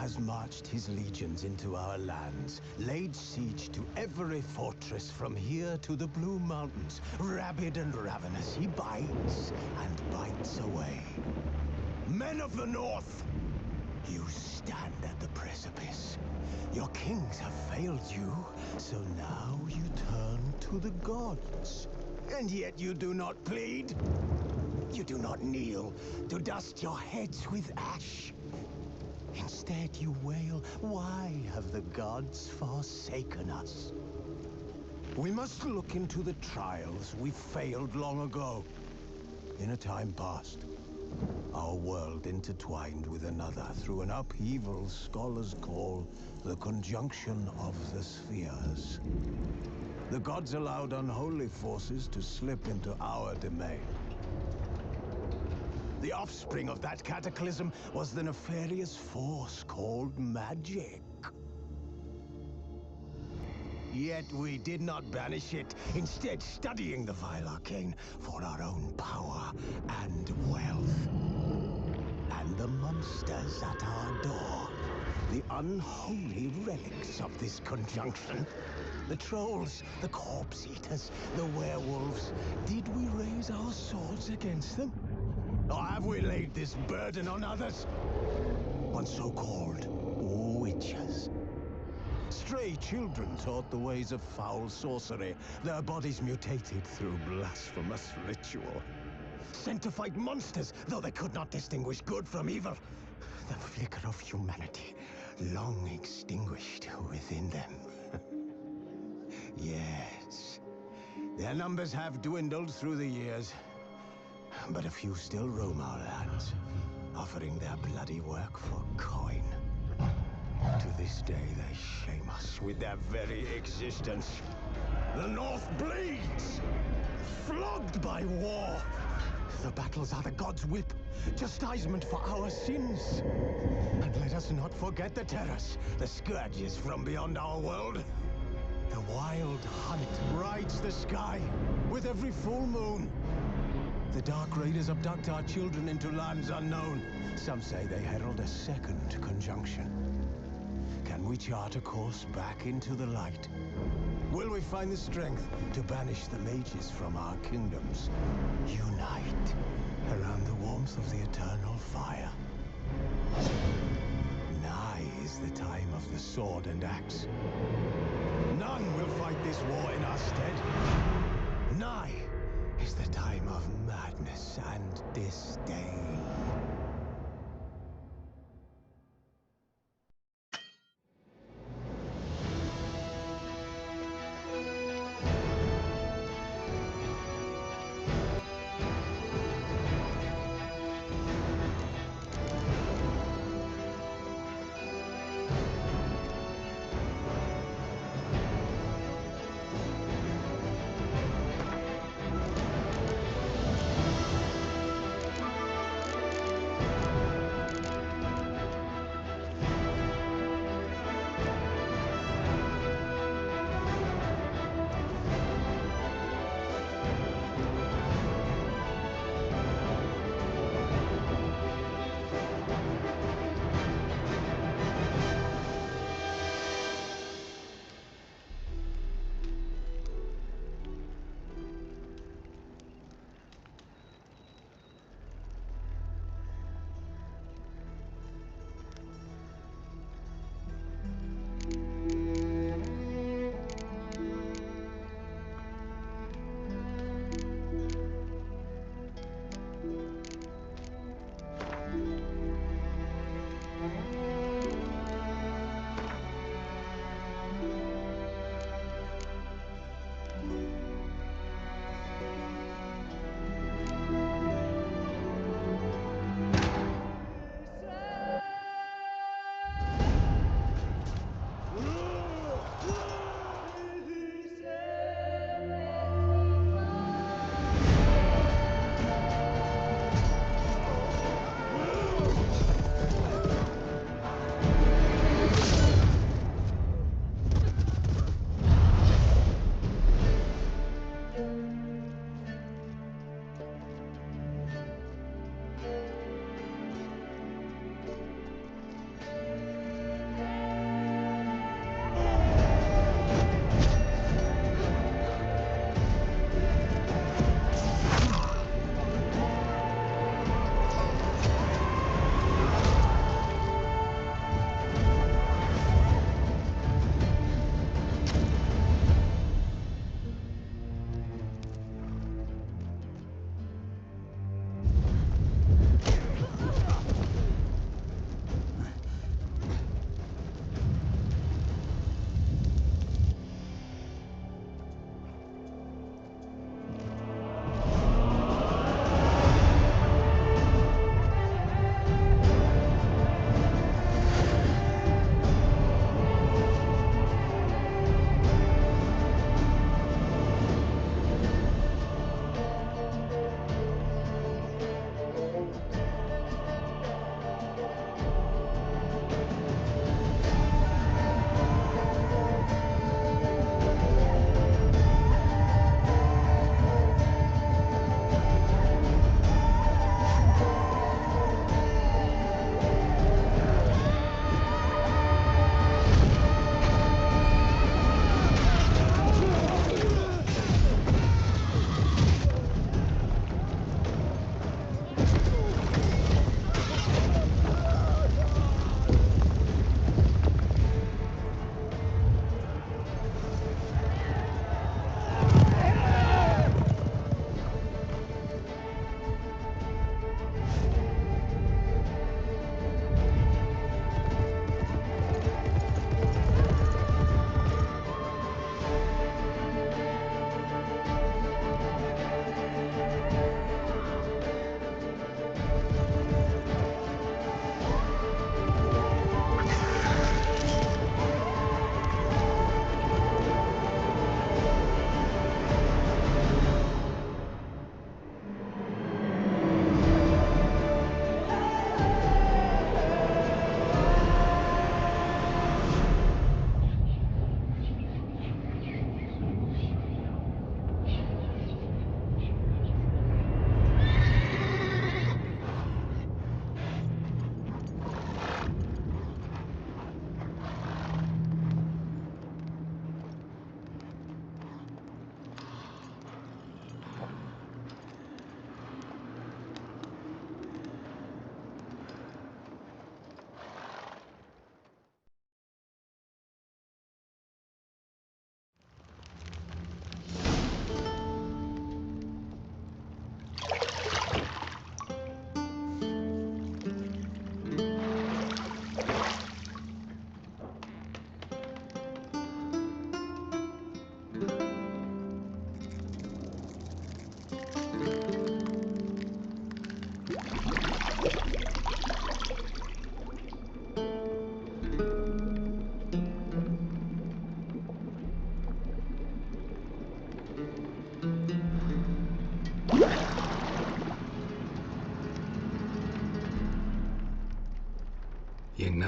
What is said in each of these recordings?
has marched his legions into our lands, laid siege to every fortress from here to the Blue Mountains. Rabid and ravenous, he bites and bites away. Men of the North, you stand at the precipice. Your kings have failed you, so now you turn to the gods. And yet you do not plead. You do not kneel to dust your heads with ash. Instead you wail, why have the gods forsaken us? We must look into the trials we failed long ago. In a time past, our world intertwined with another through an upheaval scholars call the conjunction of the spheres. The gods allowed unholy forces to slip into our domain. The offspring of that cataclysm was the nefarious force called magic. Yet we did not banish it, instead studying the vile arcane for our own power and wealth. And the monsters at our door, the unholy relics of this conjunction. The trolls, the corpse eaters, the werewolves. Did we raise our swords against them? Or have we laid this burden on others? On so-called witches. Stray children taught the ways of foul sorcery, their bodies mutated through blasphemous ritual. Sent to fight monsters, though they could not distinguish good from evil. The flicker of humanity, long extinguished within them. Yes, their numbers have dwindled through the years, but a few still roam our lands, offering their bloody work for coin. To this day, they shame us with their very existence. The North bleeds, flogged by war. The battles are the gods' whip, chastisement for our sins. And let us not forget the terrors, the scourges from beyond our world. The wild hunt rides the sky with every full moon. The Dark Raiders abduct our children into lands unknown. Some say they herald a second conjunction. Can we chart a course back into the light? Will we find the strength to banish the mages from our kingdoms? Unite around the warmth of the eternal fire. Nigh is the time of the sword and axe. None will fight this war in our stead. Nigh is the time of madness and disdain.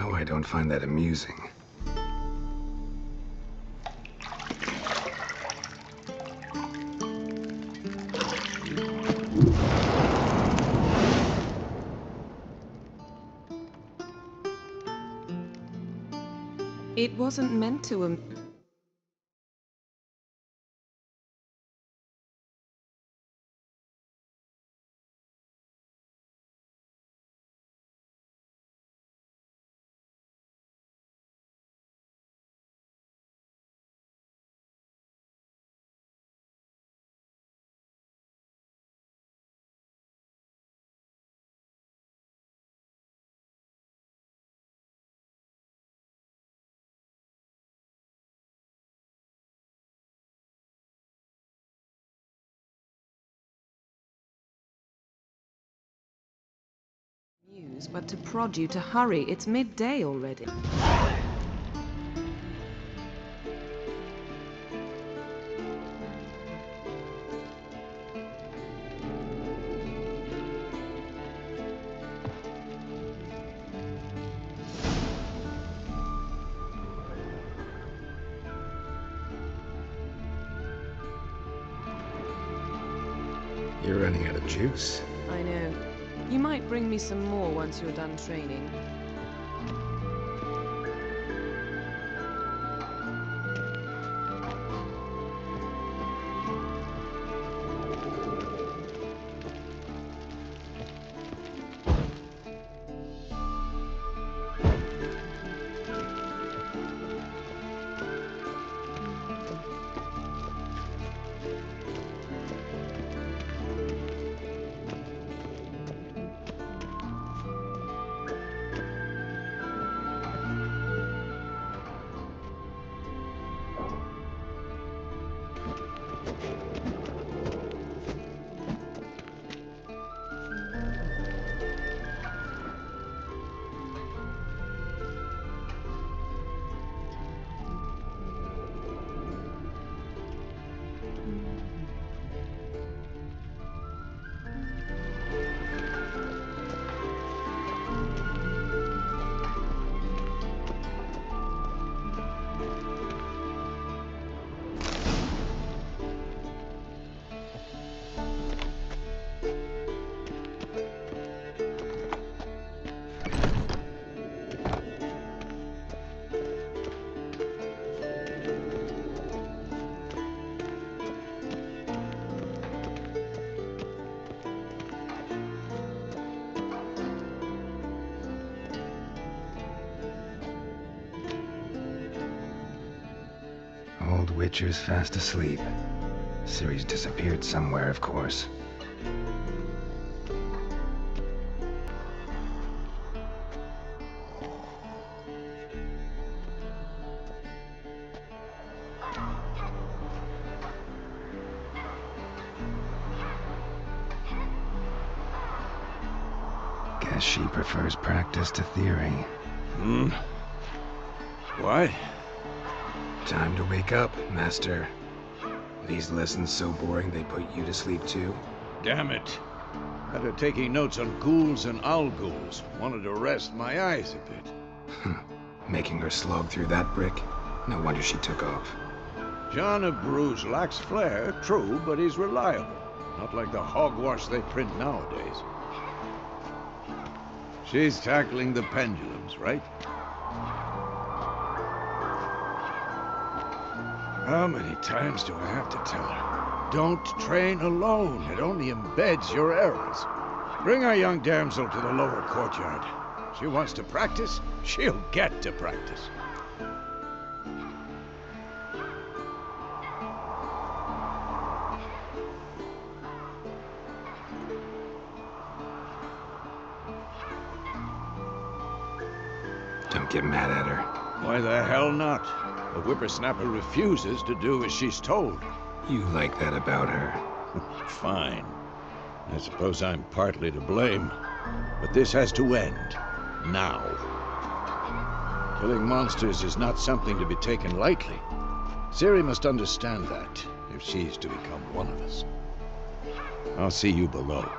Now I don't find that amusing. It wasn't meant to. News, but to prod you to hurry. It's midday already. You're running out of juice. I know. You might bring me some more once you're done training. Old Witcher's fast asleep. Ciri's disappeared somewhere, of course. Guess she prefers practice to theory. What? Time to wake up, Master. These lessons so boring they put you to sleep too? Damn it. Had her taking notes on ghouls and owl ghouls. Wanted to rest my eyes a bit. Making her slog through that brick? No wonder she took off. John of Bruges lacks flair, true, but he's reliable. Not like the hogwash they print nowadays. She's tackling the pendulums, right? How many times do I have to tell her? Don't train alone. It only embeds your errors. Bring our young damsel to the lower courtyard. She wants to practice, she'll get to practice. Don't get mad at her. Why the hell not? The whippersnapper refuses to do as she's told. You like that about her. Fine. I suppose I'm partly to blame. But this has to end. Now. Killing monsters is not something to be taken lightly. Ciri must understand that, if she's to become one of us. I'll see you below.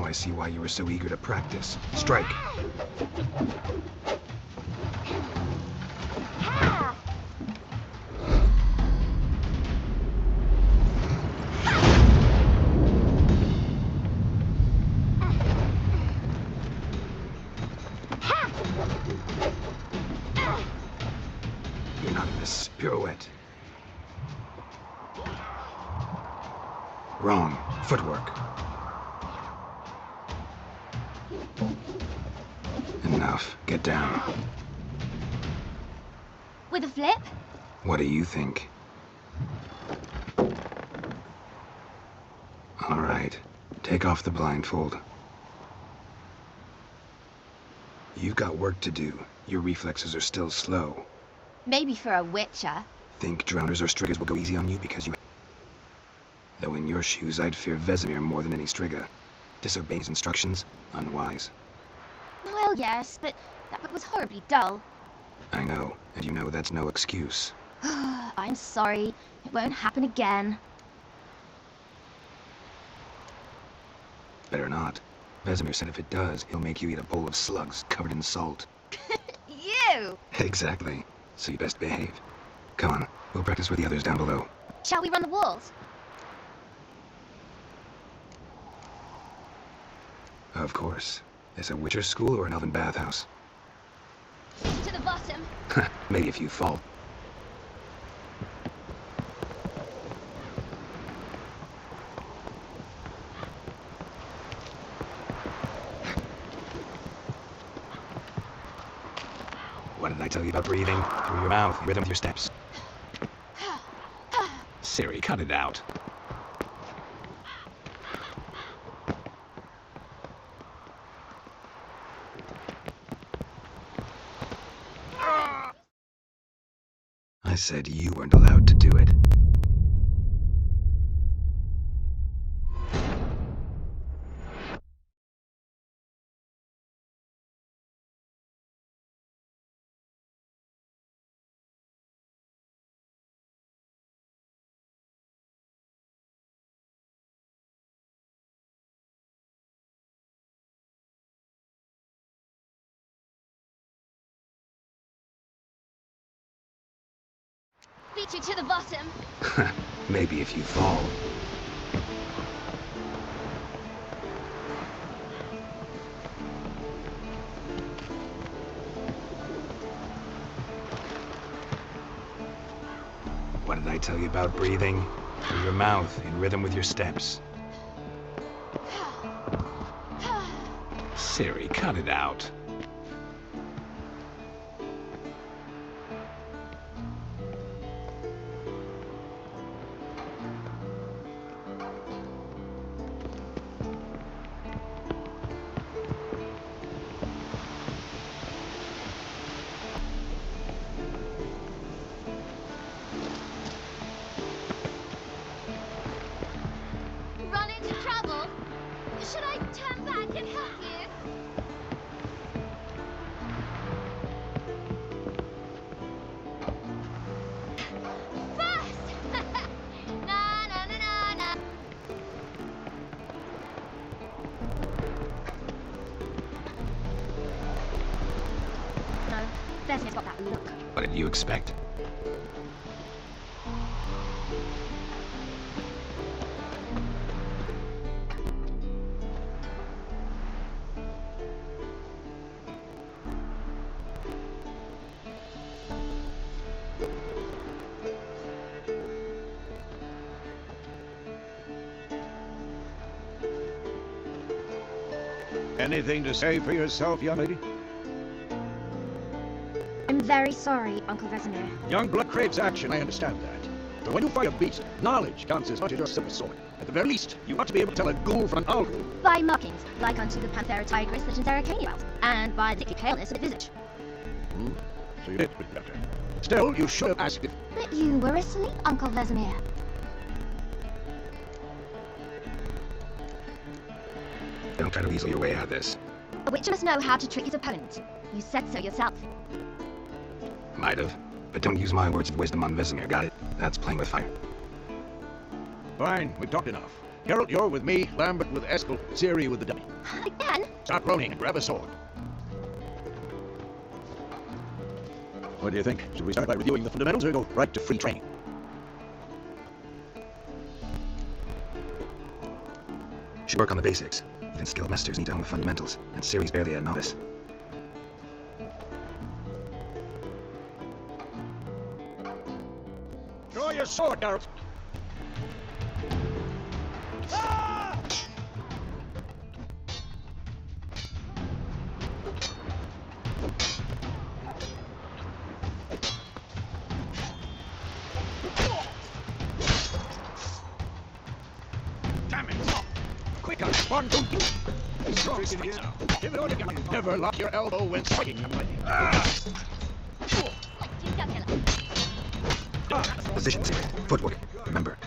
Now I see why you were so eager to practice. Strike! You're not in this pirouette. Wrong. Footwork. Enough. Get down. With a flip? What do you think? All right. Take off the blindfold. You've got work to do. Your reflexes are still slow. Maybe for a witcher. Think drowners or striggers will go easy on you because you... Though in your shoes, I'd fear Vesemir more than any strigger. Disobeying his instructions? Unwise. Well, yes, but that book was horribly dull. I know, and you know that's no excuse. I'm sorry. It won't happen again. Better not. Vesemir said if it does, he'll make you eat a bowl of slugs covered in salt. You! Exactly. So you best behave. Come on, we'll practice with the others down below. Shall we run the walls? Of course. Is a witcher school or an elven bathhouse? To the bottom. Maybe if you fall. What did I tell you about breathing? Through your mouth, rhythm with your steps. Siri, cut it out. I said you weren't allowed to do it. Beat you to the bottom. Maybe if you fall. What did I tell you about breathing? Through your mouth, in rhythm with your steps. Siri, cut it out. Run into trouble? Should I turn back and help you? Fast! Na na na na na. No, Vesemir's got that look. What did you expect? Anything to say for yourself, young lady? I'm very sorry, Uncle Vesemir. Young blood craves action, I understand that. But when you fight a beast, knowledge counts as much as your silver sword. At the very least, you ought to be able to tell a ghoul from an owl. By markings, like unto the Panthera tigris that in Zeracania dwells, and by the thickly paleness of the visage. So you did, good doctor. Still, you should have asked if... But you were asleep, Uncle Vesemir. Don't try to weasel your way out of this. A witcher must know how to trick his opponent. You said so yourself. Might have. But don't use my words of wisdom on Vesemir, got it? That's playing with fire. Fine, we've talked enough. Geralt, you're with me, Lambert with Eskel, Ciri with the dummy. Again? Stop groaning and grab a sword. What do you think? Should we start by reviewing the fundamentals or go right to free training? Should work on the basics. Even skilled masters need to own the fundamentals, and Ciri's barely a novice. Draw your sword, Geralt. Damn it! Quicker! 1, 2, 3! Strong straight now. Give it all together. Never lock your elbow when striking somebody. Position, Ciri. Footwork. Remember.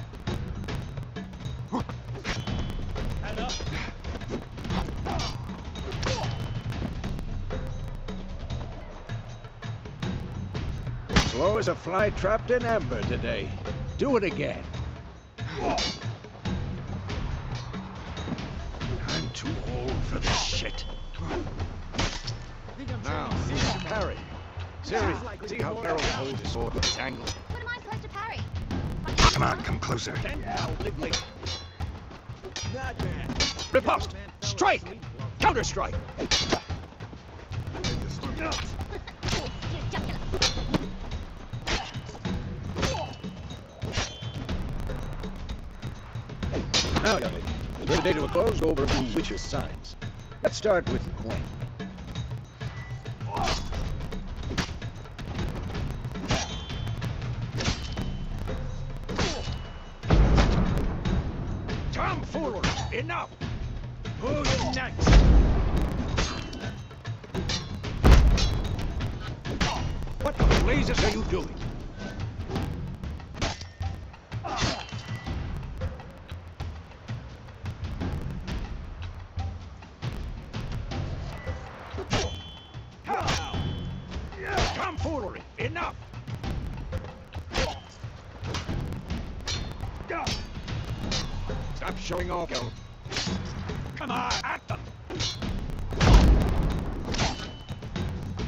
Slow as a fly trapped in amber today. Do it again. I'm too old for this shit. Now, parry. Ciri, see how Geralt holds his sword with its angle. What am I supposed to parry? Come on, come closer. Then now, Ligley. Riposte! Strike! Counter-strike! Now, young lady, to bring the day to a close, go over a few witches' signs. Let's start with Gwen. Tomfoolery! Enough! Who's next? What the blazes are you doing? Tomfoolery! Enough! Stop showing off, Geralt. Come on, at them!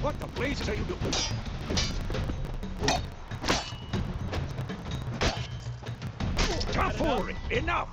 What the blazes are you doing? Tomfoolery! Enough!